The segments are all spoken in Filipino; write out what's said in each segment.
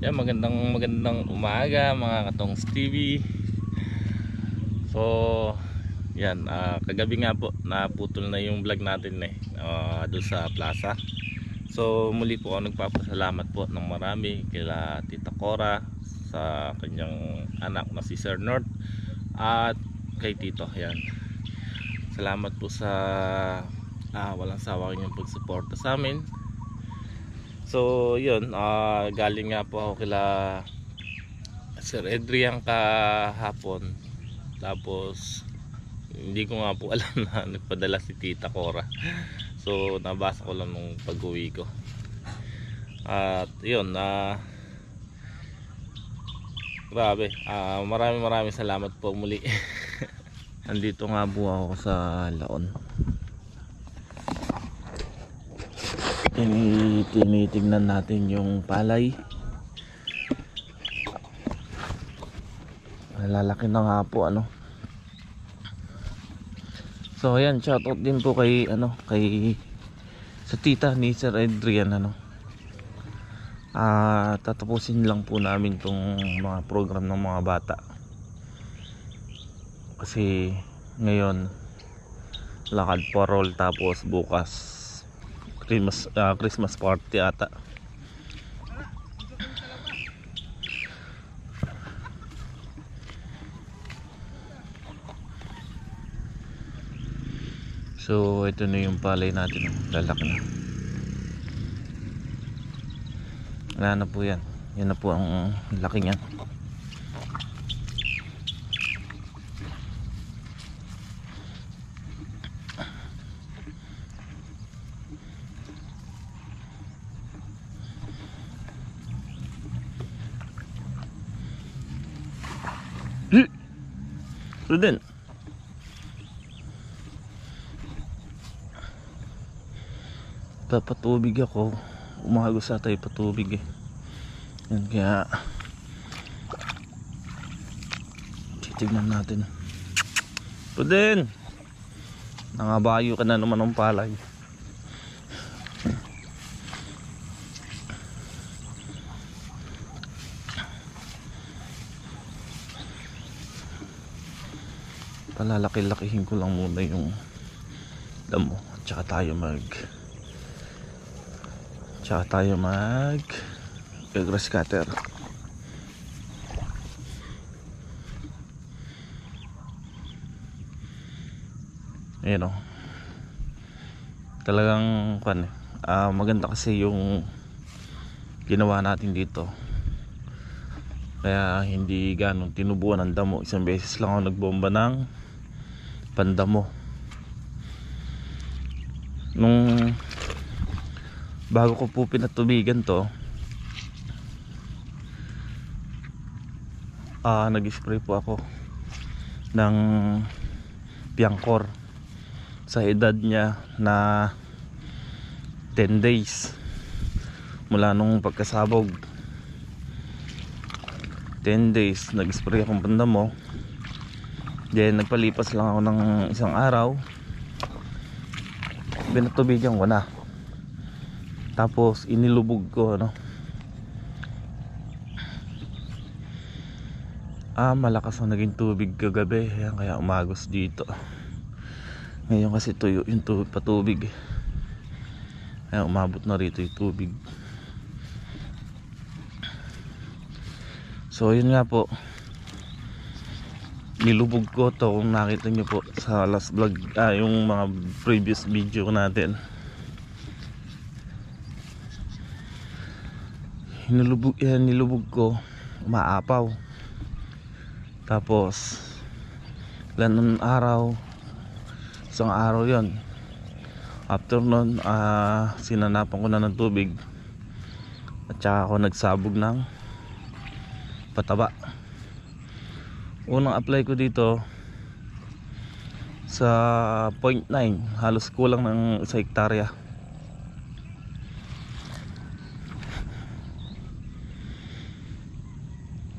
Yan, magandang umaga mga Katongs TV. So, yan, kagabi nga po naputol na yung vlog natin doon sa plaza. So, muli po ako nagpapasalamat po ng marami kila Tita Cora sa kanyang anak na si Sir North at kay Tito. Yan. Salamat po sa walang sawa kanyang pagsuporta sa amin. So yun, galing nga po ako kila Sir Adrian kahapon. Tapos hindi ko nga po alam na nagpadala si Tita Cora. So nabasa ko lang nung pag-uwi ko. At yun, grabe, maraming salamat po muli. Andito nga po ako sa Laon. Tinitingnan natin yung palay. Lalaki na nga po So ayan, shoutout din po kay sa tita ni Sir Adrian tatapusin lang po namin tong mga program ng mga bata. Kasi ngayon lakad parol, tapos bukas Christmas party ata. So ito na yung palay natin, lalaki na. Wala na po yan. Yan na po ang laki niyan. Ruden, papatubig ako, umagos ata yung patubig yan, kaya titignan natin. Ruden, nangabayo ka na naman ng palay. Palalaki-lakihin ko lang muna yung damo at saka tayo mag grass cutter. Ayan talagang maganda kasi yung ginawa natin dito, kaya hindi ganong tinubuan ng damo. Isang beses lang ako nagbomba ng pandamo nung bago ko po pinatubigan to. Nag-spray po ako ng Piancor sa edad niya na 10 days mula nung pagkasabog. 10 days nag-spray akong pandamo. Then nagpalipas lang ako ng isang araw, pinatubigan ko na, tapos inilubog ko malakas ang naging tubig kagabi, kaya umagos dito. Ngayon kasi tuyo yung patubig, kaya umabot na rito yung tubig. So yun nga po, nilubog ko to. Kung nakita nyo po sa last vlog, yung mga previous video natin, nilubog ko, maapaw. Tapos isang araw yon. After nun, sinanapan ko na ng tubig at saka ako nagsabog ng pataba. Unang apply ko dito sa 0.9, halos kulang ng 1 hektarya.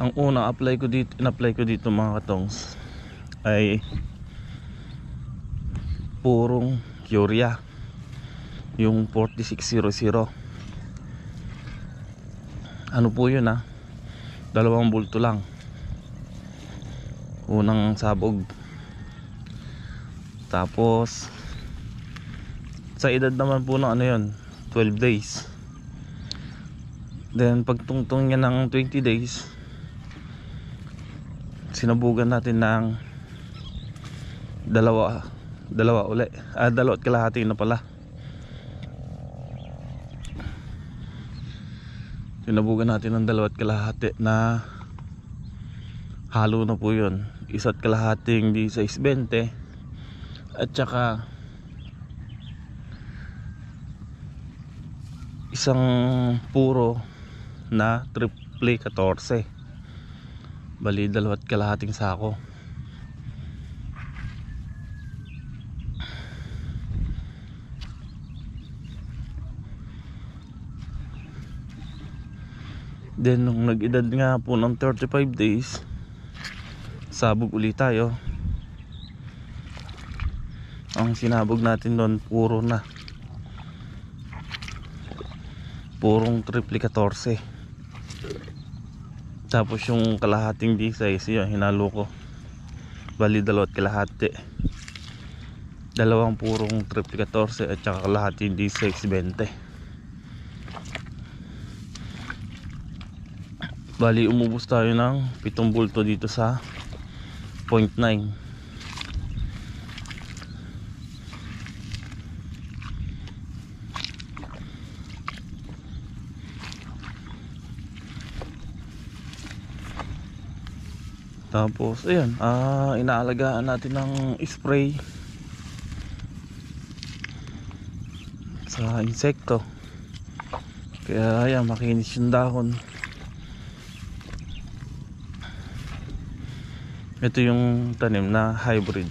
Ang unang in-apply ko dito mga katongs ay purong urea, yung 4600. Ano po yun Dalawang bulto lang. Unang sabog. Tapos sa edad naman po ng ano yun, 12 days. Then pagtungtong niya ng 20 days, sinabugan natin ng dalawa uli. Dalawa at kalahati na pala. Sinabugan natin ng dalawa at kalahati na halo na po yun. Isa at kalahating di 6.20 at saka isang puro na triple 14. Bali dalawa at kalahating sako. Then nung nag-edad nga po ng 35 days, sabog ulit tayo. Ang sinabog natin doon puro na, purong triple 14. Tapos yung kalahating D6 yun, hinalo ko. Bali dalawa at kalahati. Dalawang purong triple 14 at saka kalahating D6 20. Bali umubos tayo ng 7 bulto dito sa 0.9. Tapos ayan, inaalagaan natin ng spray sa insekto. Kaya ayan, makinis yung dahon. Ito yung tanim na hybrid.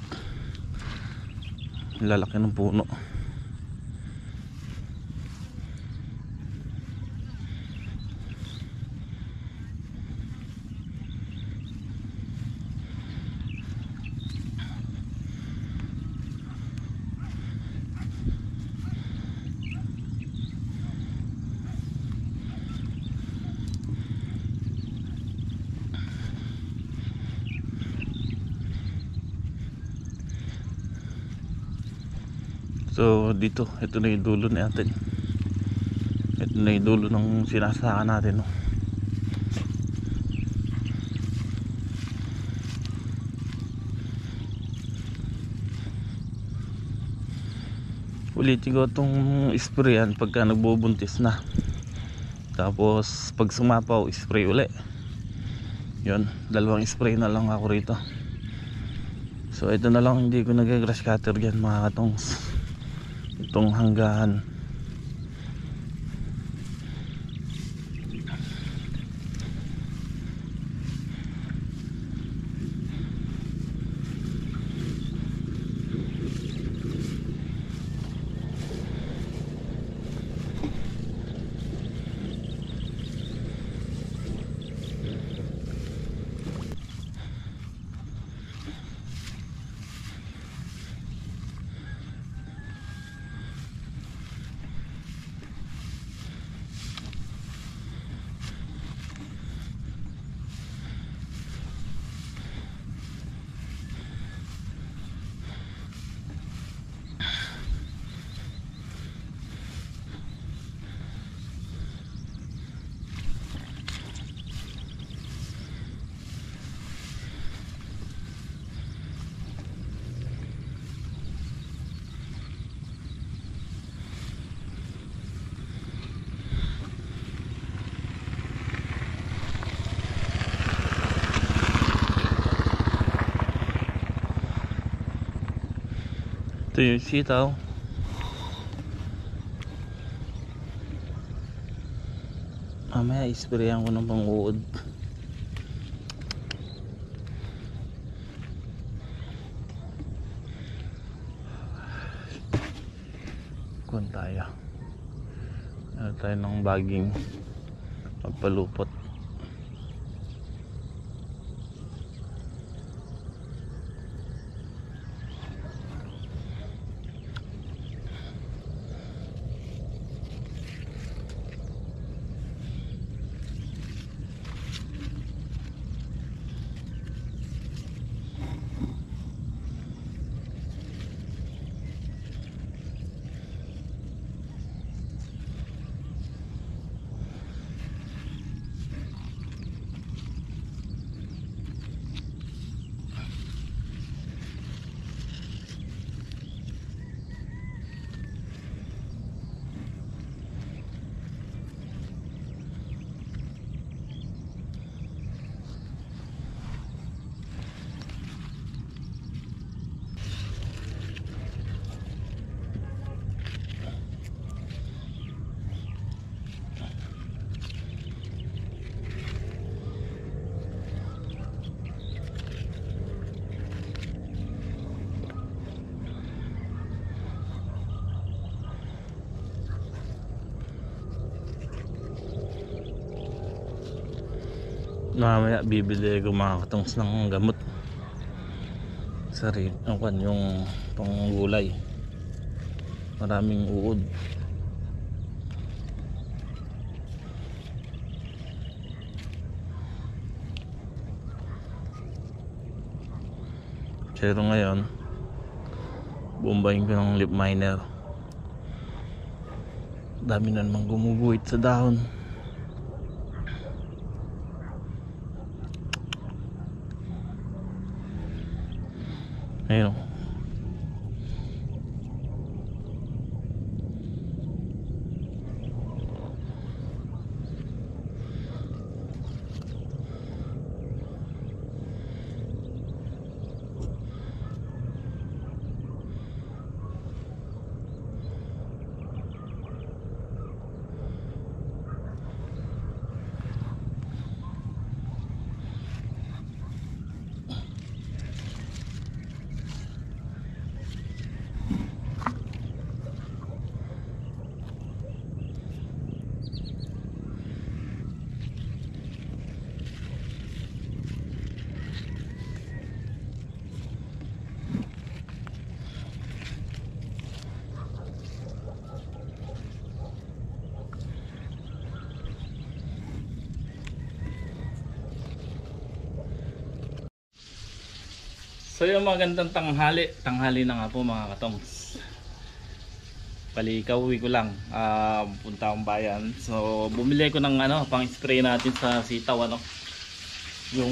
Lalaki ng puno. So dito, ito na yung dulo natin. Ito na yung dulo ng sinasaka natin, no? Ulitin ko itong sprayan pagka nagbubuntis na. Tapos pag sumapaw, spray uli. Yun, dalawang spray na lang ako rito. So ito na lang, hindi ko nag-grass cutter yan mga katongs. Itong hanggahan. Ito yung sitaw. Mamaya isprayan ko ng pang-uod. Kuhan tayo. Ano tayo ng baging magpalupot. Mamaya bibili ko mga katongs ng gamot. Sarili, yung panggulay. Maraming uod. Pero ngayon, bombahin ko ng lip miner. Dami na namang gumuguhit sa dahon. Ayun. So yung magandang tanghali na nga po mga katongs. Palikaw-uwi ko lang, punta akong bayan. So bumili ko ng pang spray natin sa sitaw, yung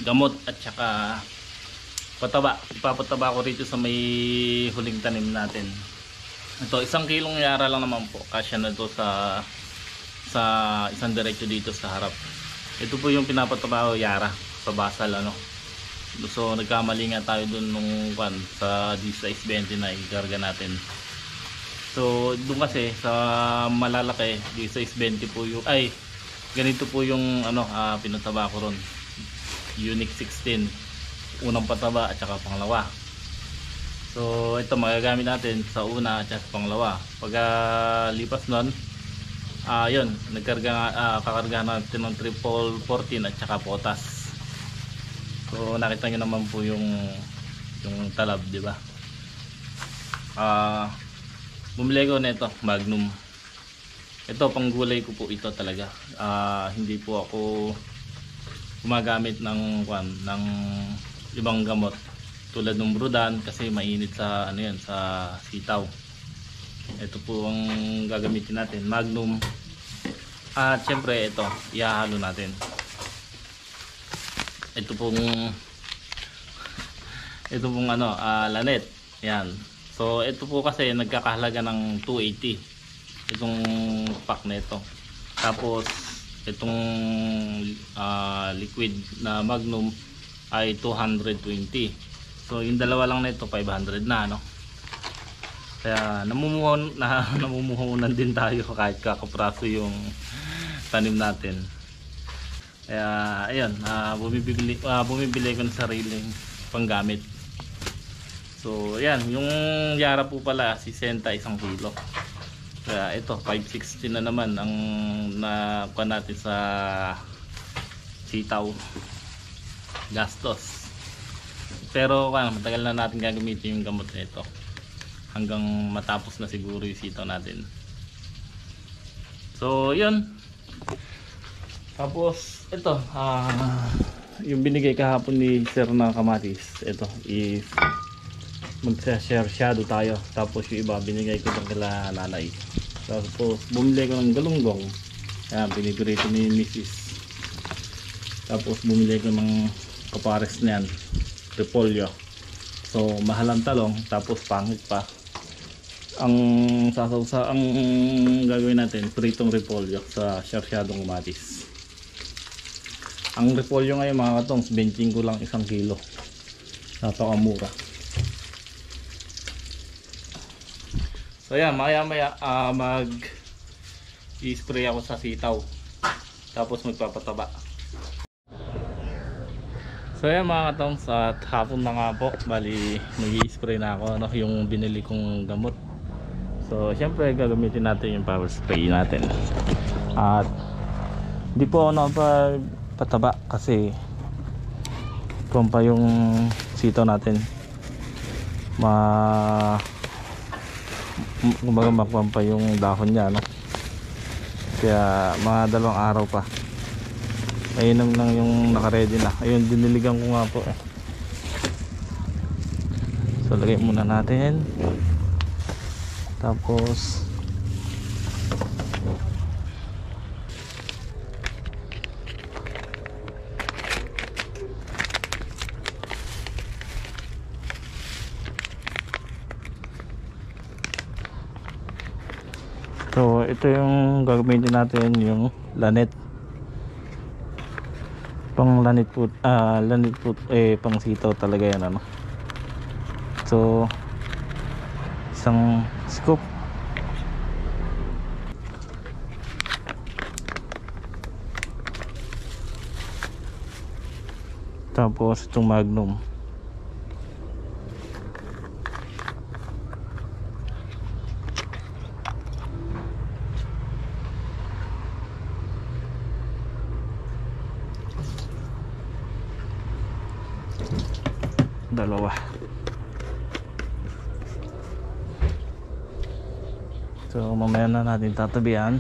gamot at saka pataba. Ipapataba ko rito sa may huling tanim natin. Ito, 1 kilong yara lang naman po, kasya na to sa isang diretso dito sa harap. Ito po yung pinapataba ko, yara sa basal. So nagkamali nga tayo dun nung sa D620 na ikarga natin. So doon kasi sa malalaki D620 po yung ganito po yung pinataba ko ron. Unique 16, unang pataba at saka pangalawa. So ito magagamit natin sa una at saka pangalawa. Pagka lipas nun, yun, kakarga natin ng triple 14 at saka potas. So nakita nyo naman po yung talab, di ba? Bumili ko nito, Magnum. Ito panggulay ko po ito talaga. Hindi po ako gumagamit ng ibang gamot tulad ng Brudan kasi mainit sa sa sitaw. Ito po ang gagamitin natin, Magnum. At syempre ito, ihahalo natin. Ito pong Lanet. Yan. So ito po kasi nagkakahalaga ng 280 itong pack na ito. Tapos itong liquid na Magnum ay 220. So yung dalawa lang nito 500 na, Kaya namumuhunan din tayo kahit kakapraso yung tanim natin. Kaya ayun, bumibili ko ng sariling panggamit. So ayan, yung yara po pala 60 1 kilo. Kaya ito 560 na naman ang nakuha natin sa sitaw gastos. Pero matagal na natin gagamitin yung gamot na ito hanggang matapos na siguro yung sitaw natin. So yun. Tapos ito, yung binigay kahapon ni Sir na kamatis. Ito is magsa-share shadow tayo. Tapos yung iba binigay ko lang kila nanay. Tapos bumili ko ng galunggong. Ayan, pinigurito ni Mrs. Tapos bumili ko ng kapares niyan, repolyo. So mahal ang talong, tapos pangit pa. Ang gagawin natin, pritong repolyo sa sarsyadong kamatis. Ang repolyo ngayon mga katongs, benching ko lang 1 kilo. Napakamura. So yan, maya mag-i-spray ako sa sitaw. Tapos magpapataba. So yan mga katongs, at hapon na nga po. Bali mag-i-spray na ako yung binili kong gamot. So syempre gagamitin natin yung power spray natin. At Hindi po ako nakapagpataba kasi kung pa yung sitaw natin kumbaga makuha pa yung dahon niya, no? Kaya mga 2 araw pa. Ayun lang yung naka-ready na. Ayun, diniligan ko nga po eh. So lagay muna natin. Tapos so ito yung gagamitin natin, yung lanet. Pang lanet po, pang sitaw talaga yan, ano. So isang scoop, tapos itong Magnum. Dalawa. So mamaya na natin tatabihan.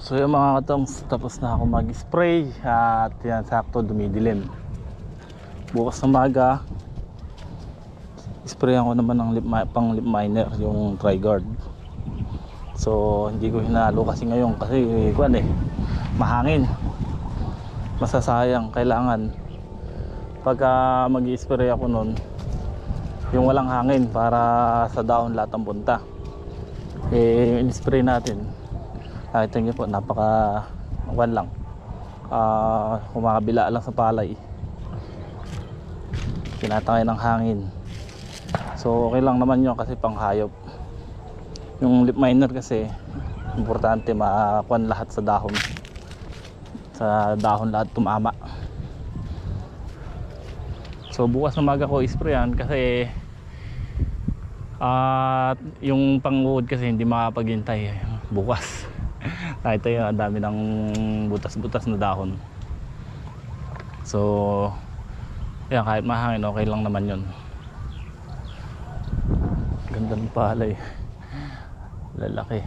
So yung mga katongs, tapos na ako mag-spray at yan, sakto dumidilim. Bukas na umaga, sprayan ko naman ng pang lip miner, yung Trigard. So hindi ko hinalo kasi ngayon kasi mahangin, masasayang. Kailangan pagka mag-spray ako nun, yung walang hangin para sa dahon lahat ng punta. In-spray natin, nakita nyo po, napaka lang, kumakabila lang sa palay, tinatangay ng hangin. So okay lang naman yun kasi panghayop. Yung lip miner kasi importante makakuan lahat sa dahon lahat tumama. So bukas na maga ko isprayan kasi yung pang-uod kasi hindi makapaghintay bukas. Nakita yun, ang dami ng butas-butas na dahon. So yan, kahit mahangin okay lang naman yun. Ganda ng palay, lalaki.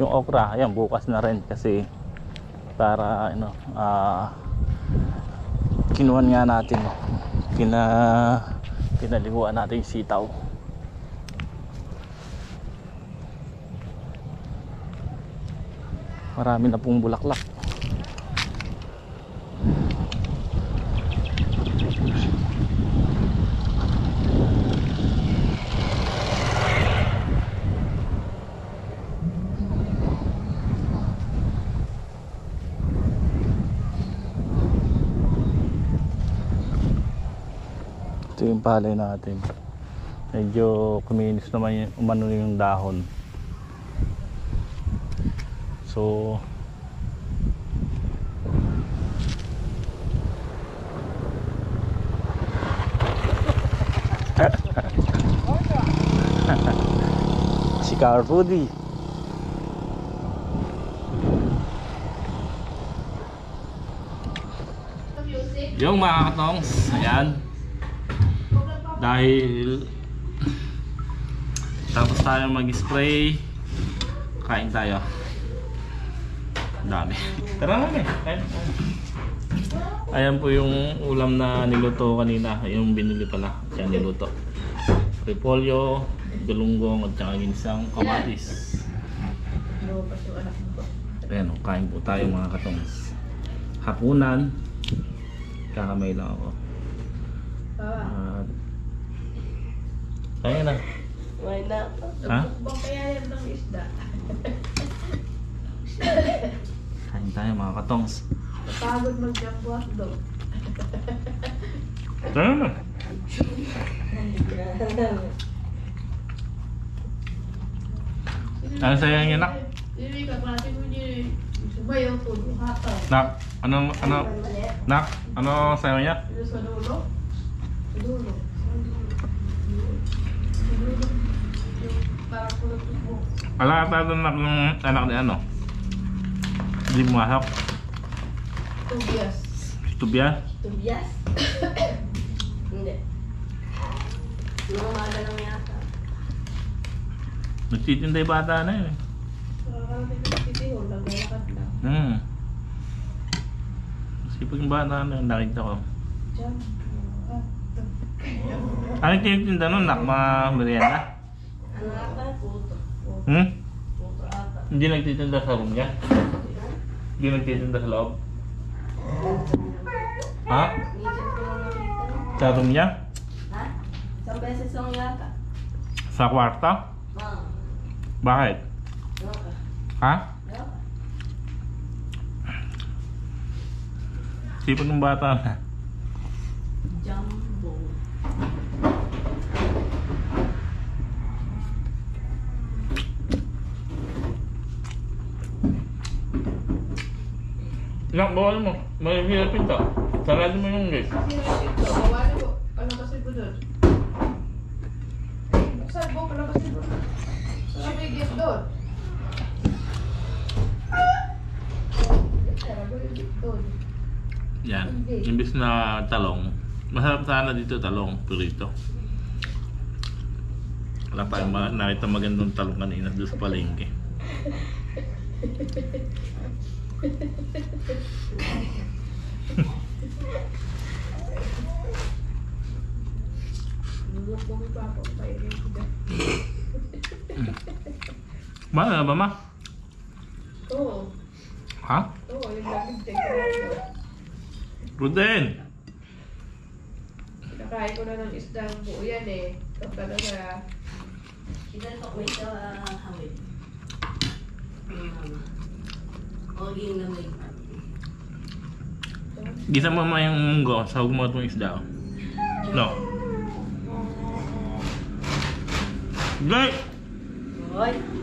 Yung okra, ayan, bukas na rin kasi para kinuhan nga natin, pinaliguan natin yung sitaw. Marami na pong bulaklak. Ito yung palay natin, medyo kuminis naman umano yung dahon. So si Car Rudy. Yung mga katongs, ayan, dahil tapos tayo mag-spray, kain tayo. Dami. Tara na, kain. Ayan po yung ulam na niluto kanina, yung binili pala, yan niluto. Repolyo, galunggong at saka ginsang kamatis. Ayan, kain po tayo mga katongs. Hapunan, kakamay lang ako. Kaya na. Why na? Ha? Bang kaya yan ng isda? Kain tayo mga katongs. Napagod mag-jambuat daw. Kaya na. Ano sa'yo yung anak? Hindi ka klase mo niya. Sumayaw to, hataw. Nak, Nak, ano sa'yo niya? Ito sa dulo? Sa dulo. Parang kulot mo. Wala ka tayo ng anak ni ano? Hindi pumasok? Tobias. Tobias? Tobias? Hindi. Umaga lang yata. Nagtitinda yung bata na yun eh. Titihol, naglalakad lang. Sipag yung bata na yun, nakita ko. Diyan. Ano yung tinitinda nun? Nak, mga merienda? Ano ata? Puto. Puto ata. Hindi nagtitinda sa room niya? Hindi nagtitinda sa loob? Ha? Minsan ko lang nakita. Sa room niya? Ha? Isang beses lang yata. Sa kwarto? Bakit? Okay. Ha? Okay. Sipag ng bata na. Jumbo. Nak, bawal mo. May hirapin to. Sarado mo yung gate. Bawali ko. Palabasin ko doon. Buksan mo, palabasin ko. Saan may gate doon? Yan. Imbis na talong. Masarap sana dito talong. Purito. Wala pa yung nakita magandang talong kanina doon sa palengke. Lulok mo pa ako. Painin ko dyan. Mahal ba ma? Oo. Ha? Oo, yung lamig check ko. Good din. Kinakain ko na ng isdang buo yan eh. Ito talaga. Kinatok mo ito hawid. Oging lamig. Gisa mo ma yung munggo, sahog mo itong isda. No. Gay! Hoy!